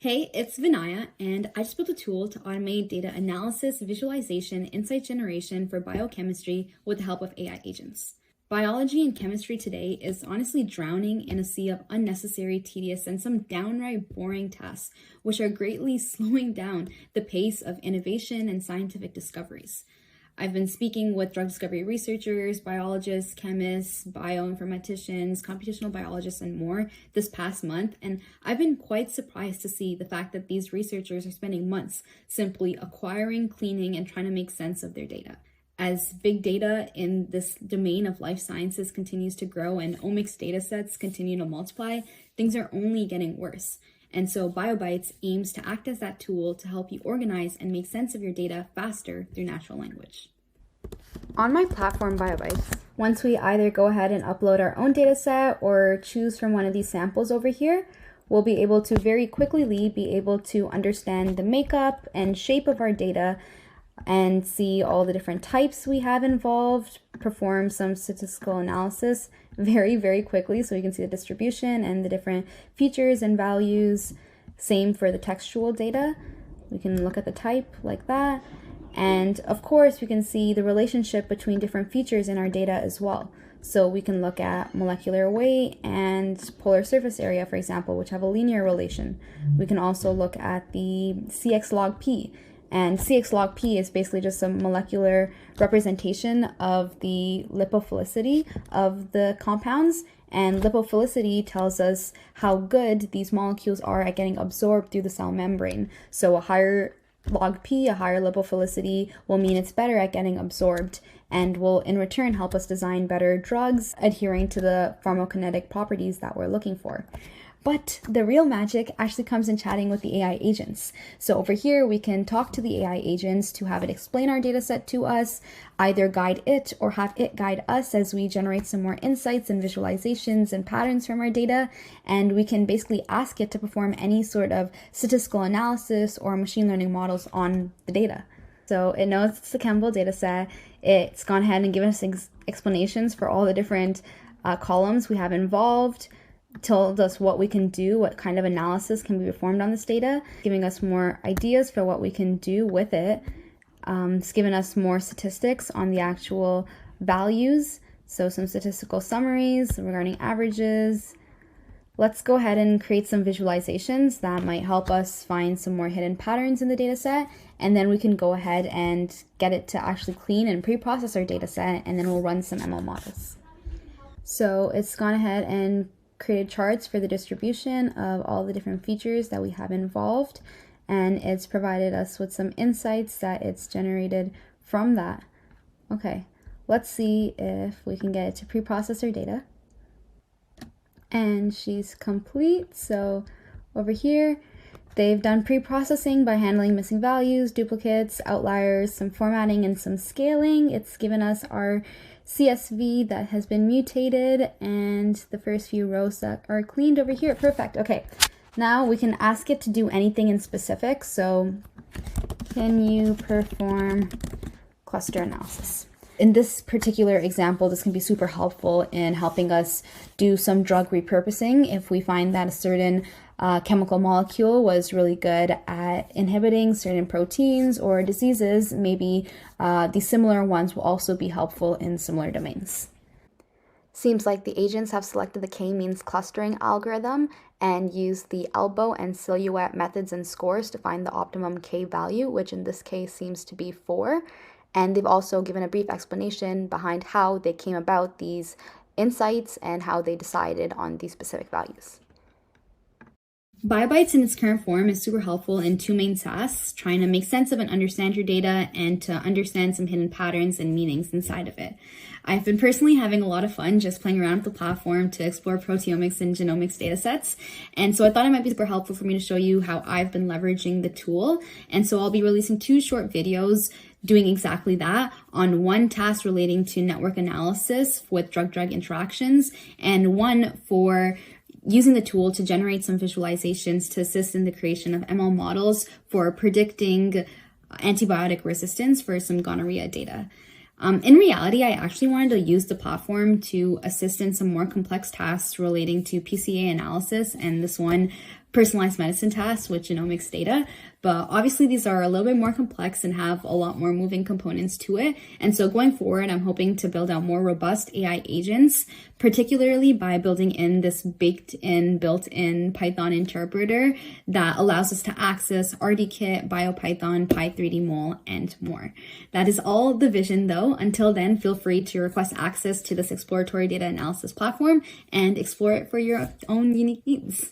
Hey, it's Vinaya, and I just built a tool to automate data analysis, visualization, insight generation for biochemistry with the help of AI agents. Biology and chemistry today is honestly drowning in a sea of unnecessary, tedious, and some downright boring tasks, which are greatly slowing down the pace of innovation and scientific discoveries. I've been speaking with drug discovery researchers, biologists, chemists, bioinformaticians, computational biologists, and more this past month, and I've been quite surprised to see the fact that these researchers are spending months simply acquiring, cleaning, and trying to make sense of their data. As big data in this domain of life sciences continues to grow and omics datasets continue to multiply, things are only getting worse. And so BioBytes aims to act as that tool to help you organize and make sense of your data faster through natural language. On my platform, BioBytes, once we either go ahead and upload our own dataset or choose from one of these samples over here, we'll be able to very quickly be able to understand the makeup and shape of our data and see all the different types we have involved, perform some statistical analysis very quickly so we can see the distribution and the different features and values. Same for the textual data. We can look at the type like that. And of course, we can see the relationship between different features in our data as well. So we can look at molecular weight and polar surface area, for example, which have a linear relation. We can also look at the CX log P. And CX log P is basically just a molecular representation of the lipophilicity of the compounds. And lipophilicity tells us how good these molecules are at getting absorbed through the cell membrane. So a higher log P, a higher lipophilicity, will mean it's better at getting absorbed and will in return help us design better drugs adhering to the pharmacokinetic properties that we're looking for. But the real magic actually comes in chatting with the AI agents. So over here, we can talk to the AI agents to have it explain our data set to us, either guide it or have it guide us as we generate some more insights and visualizations and patterns from our data. And we can basically ask it to perform any sort of statistical analysis or machine learning models on the data. So it knows it's a Campbell data set. It's gone ahead and given us explanations for all the different columns we have involved, told us what we can do, what kind of analysis can be performed on this data, giving us more ideas for what we can do with it. It's given us more statistics on the actual values, so some statistical summaries regarding averages. Let's go ahead and create some visualizations that might help us find some more hidden patterns in the data set, and then we can go ahead and get it to actually clean and pre-process our data set, and then we'll run some ML models. So it's gone ahead and created charts for the distribution of all the different features that we have involved, and it's provided us with some insights that it's generated from that. Okay, let's see if we can get it to pre-process our data. And she's complete. So over here, they've done pre-processing by handling missing values, duplicates, outliers, some formatting, and some scaling. It's given us our CSV that has been mutated and the first few rows that are cleaned over here. Perfect. Okay, now we can ask it to do anything in specific. So can you perform cluster analysis? In this particular example, this can be super helpful in helping us do some drug repurposing if we find that a certain chemical molecule was really good at inhibiting certain proteins or diseases. Maybe the similar ones will also be helpful in similar domains. Seems like the agents have selected the k-means clustering algorithm and used the elbow and silhouette methods and scores to find the optimum k value, which in this case seems to be 4. And they've also given a brief explanation behind how they came about these insights and how they decided on these specific values. BioBytes in its current form is super helpful in two main tasks: trying to make sense of and understand your data and to understand some hidden patterns and meanings inside of it. I've been personally having a lot of fun just playing around with the platform to explore proteomics and genomics datasets. And so I thought it might be super helpful for me to show you how I've been leveraging the tool. And so I'll be releasing 2 short videos doing exactly that, on one task relating to network analysis with drug-drug interactions, and one for using the tool to generate some visualizations to assist in the creation of ML models for predicting antibiotic resistance for some gonorrhea data. In reality, I actually wanted to use the platform to assist in some more complex tasks relating to PCA analysis, and this one personalized medicine tasks with genomics data. But obviously these are a little bit more complex and have a lot more moving components to it. And so going forward, I'm hoping to build out more robust AI agents, particularly by building in this built-in Python interpreter that allows us to access RDKit, BioPython, Py3DMol, and more. That is all the vision though. Until then, feel free to request access to this exploratory data analysis platform and explore it for your own unique needs.